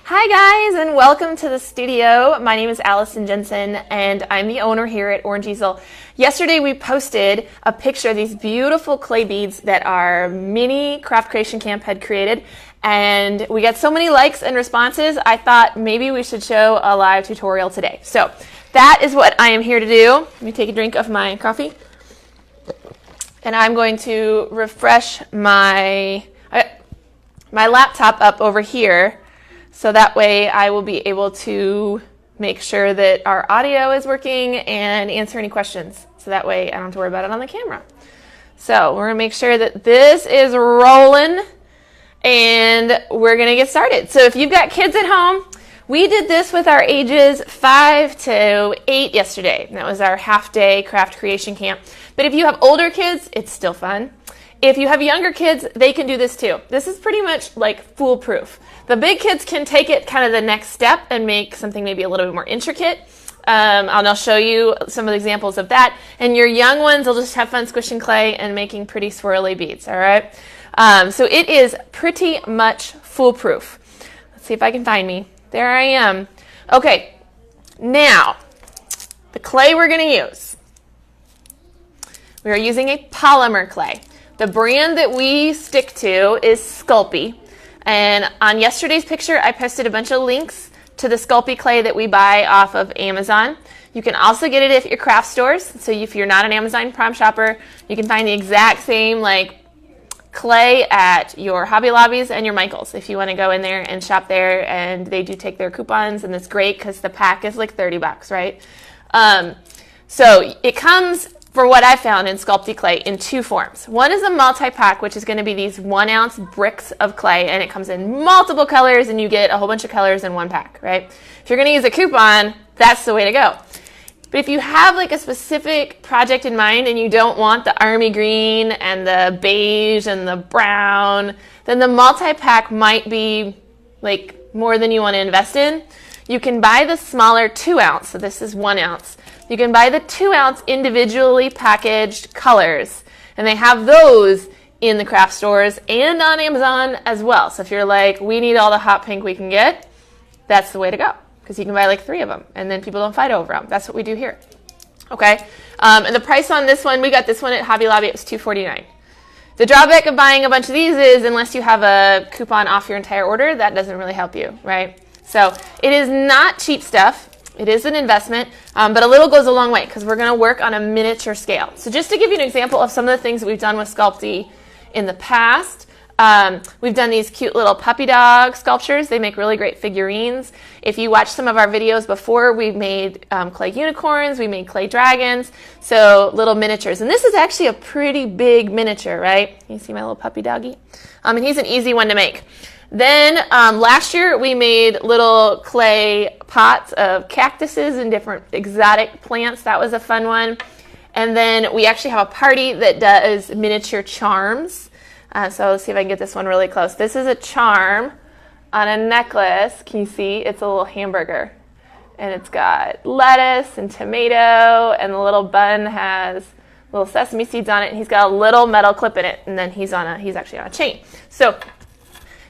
Hi guys, and welcome to the studio. My name is Allison Jensen and I'm the owner here at Orange Easel. Yesterday we posted a picture of these beautiful clay beads that our mini craft creation camp had created, and we got so many likes and responses I thought maybe we should show a live tutorial today. So that is what I am here to do. Let me take a drink of my coffee. And I'm going to refresh my laptop up over here, so that way I will be able to make sure that our audio is working and answer any questions. So that way I don't have to worry about it on the camera. So we're gonna make sure that this is rolling and we're gonna get started. So if you've got kids at home, we did this with our ages 5 to 8 yesterday. That was our half-day craft creation camp. But if you have older kids, it's still fun. If you have younger kids, they can do this too. This is pretty much like foolproof. The big kids can take it kind of the next step and make something maybe a little bit more intricate. And I'll show you some of the examples of that. And your young ones will just have fun squishing clay and making pretty swirly beads, all right? So it is pretty much foolproof. Let's see if I can find me. There I am. Okay, now the clay we're gonna use. We are using a polymer clay. The brand that we stick to is Sculpey. And on yesterday's picture, I posted a bunch of links to the Sculpey clay that we buy off of Amazon. You can also get it at your craft stores. So if you're not an Amazon Prime shopper, you can find the exact same clay at your Hobby Lobbies and your Michaels if you want to go in there and shop there, and they do take their coupons, and that's great because the pack is like 30 bucks, right? So it comes, for what I found in Sculpey clay, in two forms. One is a multi-pack, which is going to be these 1 ounce bricks of clay, and it comes in multiple colors, and you get a whole bunch of colors in one pack, right? If you're going to use a coupon, that's the way to go. But if you have like a specific project in mind and you don't want the army green and the beige and the brown, then the multi-pack might be like more than you want to invest in. You can buy the smaller 2 ounce, so this is 1 ounce. You can buy the 2 ounce individually packaged colors, and they have those in the craft stores and on Amazon as well. So if you're like, we need all the hot pink we can get, that's the way to go, because you can buy like 3 of them and then people don't fight over them. That's what we do here. Okay, and the price on this one, we got this one at Hobby Lobby, it was $2.49. The drawback of buying a bunch of these is unless you have a coupon off your entire order, that doesn't really help you, right? So it is not cheap stuff. It is an investment, but a little goes a long way because we're going to work on a miniature scale. So just to give you an example of some of the things that we've done with Sculpey in the past, we've done these cute little puppy dog sculptures. They make really great figurines. If you watched some of our videos before, we made clay unicorns, we made clay dragons, so little miniatures. And this is actually a pretty big miniature, right? You see my little puppy doggy? And he's an easy one to make. Then last year we made little clay pots of cactuses and different exotic plants. That was a fun one. And then we actually have a party that does miniature charms. So let's see if I can get this one really close. This is a charm on a necklace. Can you see? It's a little hamburger. And it's got lettuce and tomato, and the little bun has little sesame seeds on it, and he's got a little metal clip in it, and then he's actually on a chain. So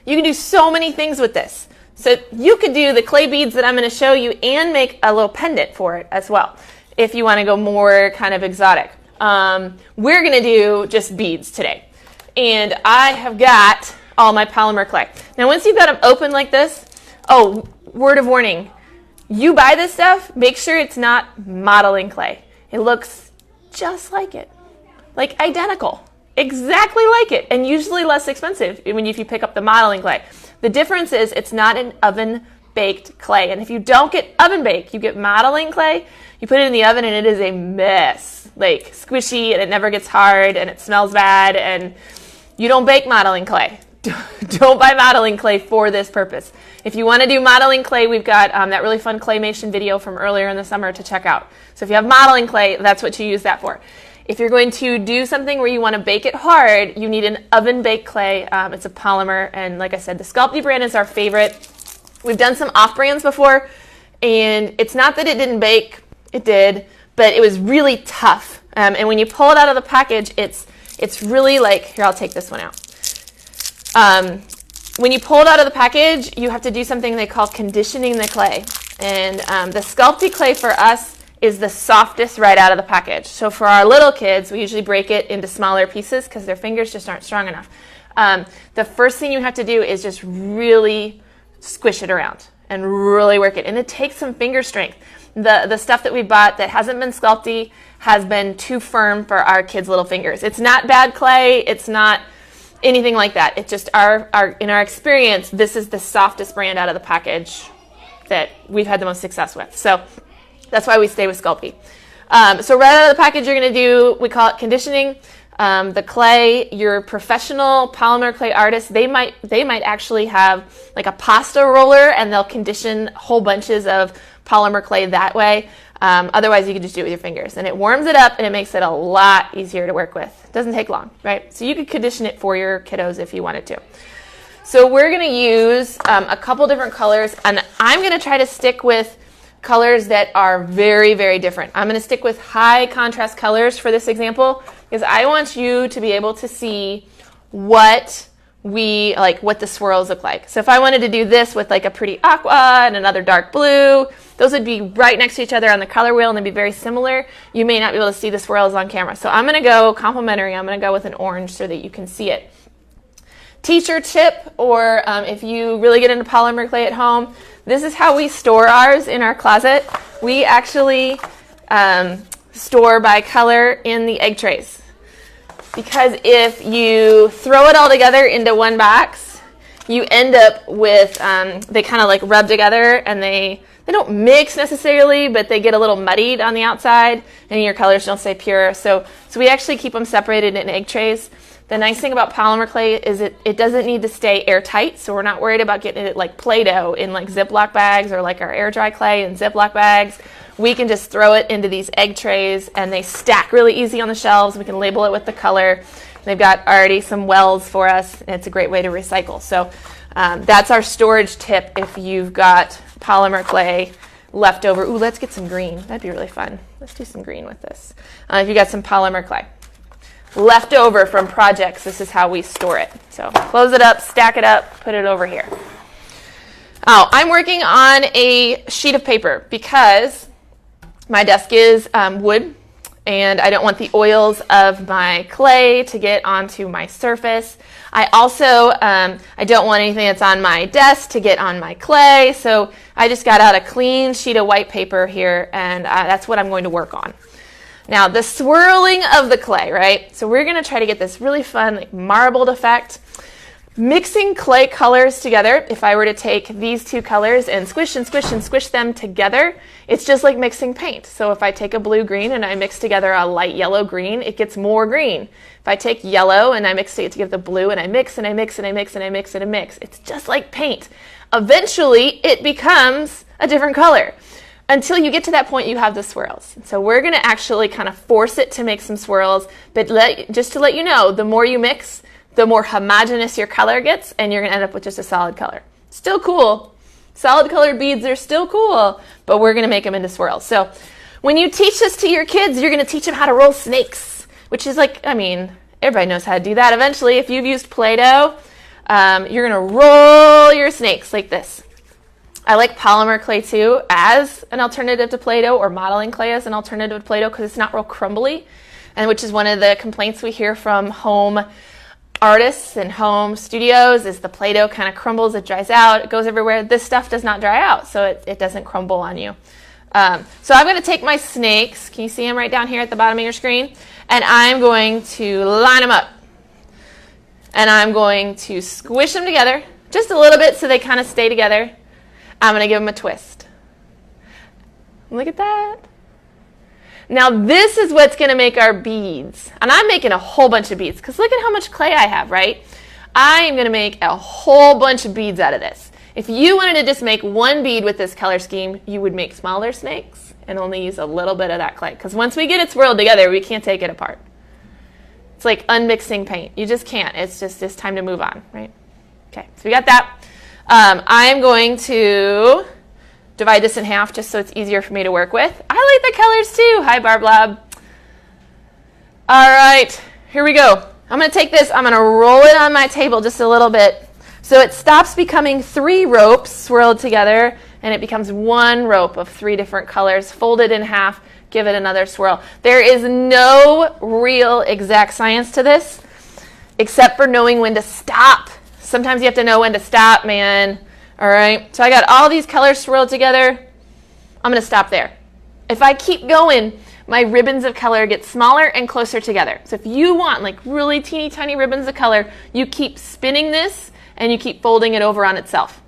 you can do so many things with this. So you could do the clay beads that I'm going to show you and make a little pendant for it as well, if you want to go more kind of exotic. We're going to do just beads today. And I have got all my polymer clay. Now once you've got them open like this, oh, word of warning, you buy this stuff, make sure it's not modeling clay. It looks just like it, like identical. Exactly like it, and usually less expensive if you pick up the modeling clay. The difference is it's not an oven-baked clay, and if you don't get oven-baked, you get modeling clay, you put it in the oven and it is a mess, like squishy, and it never gets hard, and it smells bad, and you don't bake modeling clay. Don't buy modeling clay for this purpose. If you want to do modeling clay, we've got that really fun claymation video from earlier in the summer to check out. So if you have modeling clay, that's what you use that for. If you're going to do something where you want to bake it hard, you need an oven-baked clay. It's a polymer, and like I said, the Sculpey brand is our favorite. We've done some off-brands before, and it's not that it didn't bake. It did, but it was really tough. And when you pull it out of the package, it's really like, here, I'll take this one out. when you pull it out of the package, you have to do something they call conditioning the clay. And the Sculpey clay for us is the softest right out of the package. So for our little kids, we usually break it into smaller pieces because their fingers just aren't strong enough. The first thing you have to do is just really squish it around and really work it. And it takes some finger strength. The stuff that we bought that hasn't been Sculpey has been too firm for our kids' little fingers. It's not bad clay. It's not anything like that. It's just in our experience, this is the softest brand out of the package that we've had the most success with. So that's why we stay with Sculpey. So right out of the package, you're going to do, we call it conditioning. The clay, your professional polymer clay artists, they might actually have like a pasta roller, and they'll condition whole bunches of polymer clay that way. Otherwise, you can just do it with your fingers, and it warms it up and it makes it a lot easier to work with. It doesn't take long, right? So you could condition it for your kiddos if you wanted to. So we're going to use a couple different colors, and I'm going to try to stick with colors that are very, very different. I'm going to stick with high contrast colors for this example because I want you to be able to see what the swirls look like. So if I wanted to do this with like a pretty aqua and another dark blue, those would be right next to each other on the color wheel and they'd be very similar. You may not be able to see the swirls on camera. So I'm going to go complementary. I'm going to go with an orange so that you can see it. Teacher tip, or if you really get into polymer clay at home, this is how we store ours in our closet. We actually store by color in the egg trays. Because if you throw it all together into one box, you end up with, they kind of like rub together and they don't mix necessarily, but they get a little muddied on the outside and your colors don't stay pure. So we actually keep them separated in egg trays. The nice thing about polymer clay is it doesn't need to stay airtight, so we're not worried about getting it like Play-Doh in like Ziploc bags or like our air dry clay in Ziploc bags. We can just throw it into these egg trays and they stack really easy on the shelves. We can label it with the color. They've got already some wells for us, and it's a great way to recycle. So that's our storage tip if you've got polymer clay left over. Ooh, let's get some green. That'd be really fun. Let's do some green with this. If you got some polymer clay left over from projects, this is how we store it. So close it up, stack it up, put it over here. Oh, I'm working on a sheet of paper because my desk is wood and I don't want the oils of my clay to get onto my surface. I also, I don't want anything that's on my desk to get on my clay, so I just got out a clean sheet of white paper here, and that's what I'm going to work on. Now, the swirling of the clay, right? So we're going to try to get this really fun, like marbled effect. Mixing clay colors together, if I were to take these two colors and squish and squish and squish them together, it's just like mixing paint. So if I take a blue-green and I mix together a light yellow-green, it gets more green. If I take yellow and I mix it together the blue and I mix and I mix and I mix and I mix and I mix, it's just like paint. Eventually, it becomes a different color. Until you get to that point, you have the swirls. So we're going to actually kind of force it to make some swirls, but just to let you know, the more you mix, the more homogeneous your color gets, and you're going to end up with just a solid color. Still cool. Solid colored beads are still cool, but we're going to make them into swirls. So when you teach this to your kids, you're going to teach them how to roll snakes, which is like, I mean, everybody knows how to do that eventually. If you've used Play-Doh, you're going to roll your snakes like this. I like polymer clay too as an alternative to Play-Doh, or modeling clay as an alternative to Play-Doh, because it's not real crumbly, and which is one of the complaints we hear from home artists and home studios is the Play-Doh kind of crumbles, it dries out, it goes everywhere. This stuff does not dry out, so it doesn't crumble on you. So I'm going to take my snakes, can you see them right down here at the bottom of your screen, and I'm going to line them up. And I'm going to squish them together just a little bit so they kind of stay together. I'm going to give them a twist. Look at that. Now this is what's going to make our beads. And I'm making a whole bunch of beads because look at how much clay I have, right? I am going to make a whole bunch of beads out of this. If you wanted to just make one bead with this color scheme, you would make smaller snakes and only use a little bit of that clay. Because once we get it swirled together, we can't take it apart. It's like unmixing paint. You just can't. It's time to move on, right? Okay, so we got that. I'm going to divide this in half just so it's easier for me to work with. I like the colors too. Hi, Barb Lab. All right, here we go. I'm going to take this. I'm going to roll it on my table just a little bit So it stops becoming 3 ropes swirled together, and it becomes 1 rope of 3 different colors, fold it in half, give it another swirl. There is no real exact science to this, except for knowing when to stop. Sometimes you have to know when to stop, man. All right, so I got all these colors swirled together. I'm going to stop there. If I keep going, my ribbons of color get smaller and closer together. So if you want like really teeny tiny ribbons of color, you keep spinning this and you keep folding it over on itself.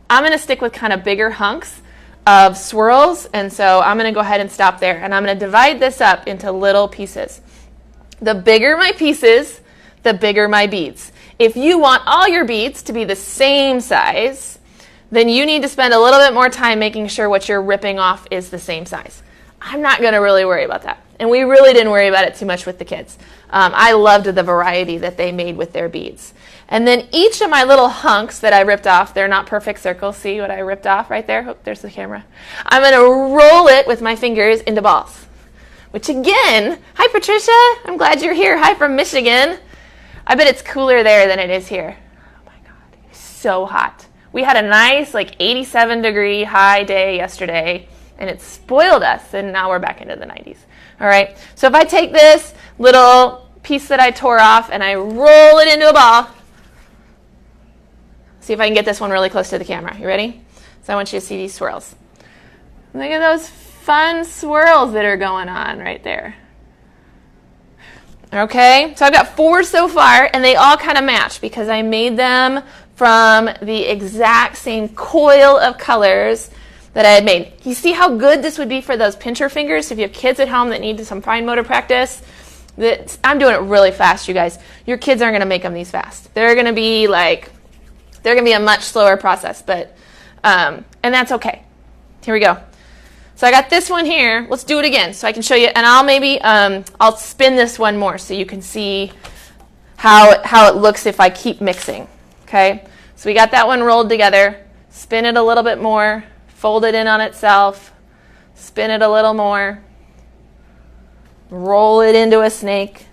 I'm going to stick with kind of bigger hunks of swirls, and so I'm going to go ahead and stop there, and I'm going to divide this up into little pieces. The bigger my pieces, the bigger my beads. If you want all your beads to be the same size, then you need to spend a little bit more time making sure what you're ripping off is the same size. I'm not going to really worry about that. And we really didn't worry about it too much with the kids. I loved the variety that they made with their beads. And then each of my little hunks that I ripped off, they're not perfect circles. See what I ripped off right there? Oh, there's the camera. I'm going to roll it with my fingers into balls. Which again, hi Patricia, I'm glad you're here. Hi from Michigan. I bet it's cooler there than it is here. Oh my God, it's so hot. We had a nice like 87 degree high day yesterday, and it spoiled us, and now we're back into the 90s. All right, so if I take this little piece that I tore off and I roll it into a ball, see if I can get this one really close to the camera. You ready? So I want you to see these swirls. Look at those fun swirls that are going on right there. Okay, so I've got 4 so far, and they all kind of match because I made them from the exact same coil of colors that I had made. You see how good this would be for those pincher fingers if you have kids at home that need some fine motor practice? I'm doing it really fast, you guys. Your kids aren't going to make them these fast. They're going to be a much slower process, but and that's okay. Here we go. So I got this one here. Let's do it again so I can show you, and I'll spin this one more so you can see how it looks if I keep mixing. Okay, so we got that one rolled together. Spin it a little bit more, fold it in on itself, spin it a little more, roll it into a snake.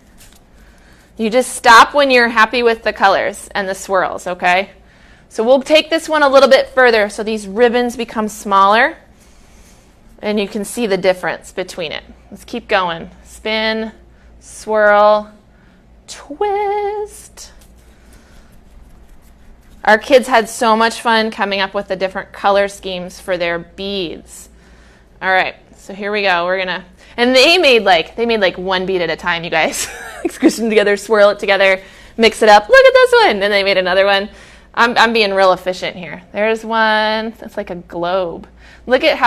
You just stop when you're happy with the colors and the swirls, okay? So we'll take this one a little bit further so these ribbons become smaller, and you can see the difference between it. Let's keep going. Spin, swirl, twist. Our kids had so much fun coming up with the different color schemes for their beads. All right, so here we go. And they made like 1 bead at a time, you guys. Squish them together, swirl it together, mix it up. Look at this one. Then they made another one. I'm being real efficient here. There's one. That's like a globe. Look at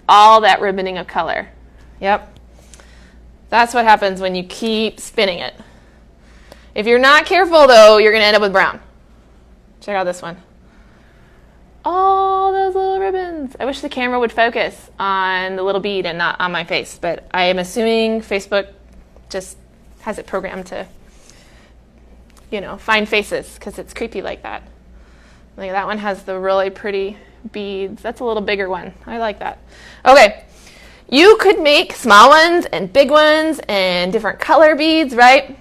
all that ribboning of color. Yep. That's what happens when you keep spinning it. If you're not careful, though, you're going to end up with brown. Check out this one. All those little ribbons. I wish the camera would focus on the little bead and not on my face, but I am assuming Facebook just has it programmed to, find faces because it's creepy like that. Like that one has the really pretty beads. That's a little bigger one. I like that. Okay. You could make small ones and big ones and different color beads, right?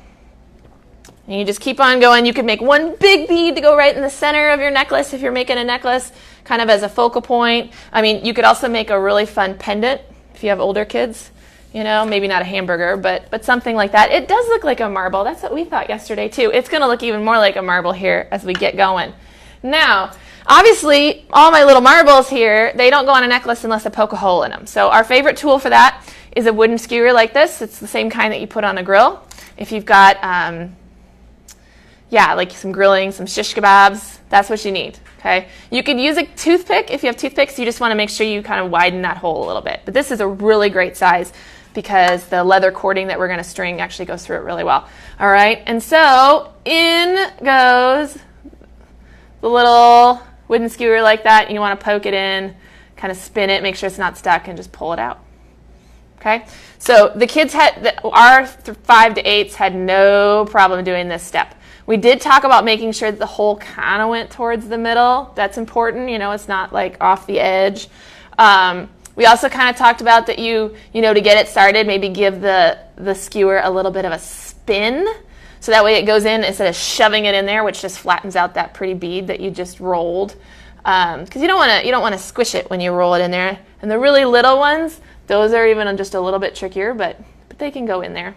And you just keep on going. You could make one big bead to go right in the center of your necklace if you're making a necklace, kind of as a focal point. I mean, you could also make a really fun pendant if you have older kids. Maybe not a hamburger, but something like that. It does look like a marble. That's what we thought yesterday, too. It's going to look even more like a marble here as we get going. Now, obviously, all my little marbles here, they don't go on a necklace unless I poke a hole in them. So our favorite tool for that is a wooden skewer like this. It's the same kind that you put on a grill. If you've got, like some grilling, some shish kebabs, that's what you need, okay? You could use a toothpick. If you have toothpicks, you just want to make sure you kind of widen that hole a little bit. But this is a really great size because the leather cording that we're going to string actually goes through it really well. All right, and so in goes the little wooden skewer like that. You want to poke it in, kind of spin it, make sure it's not stuck, and just pull it out. Okay, so the kids our 5 to 8s had no problem doing this step. We did talk about making sure that the hole kind of went towards the middle. That's important. It's not like off the edge. We also kind of talked about that to get it started, maybe give the skewer a little bit of a spin So that way it goes in instead of shoving it in there, which just flattens out that pretty bead that you just rolled. Because you don't want to squish it when you roll it in there. And the really little ones, those are even just a little bit trickier, but they can go in there.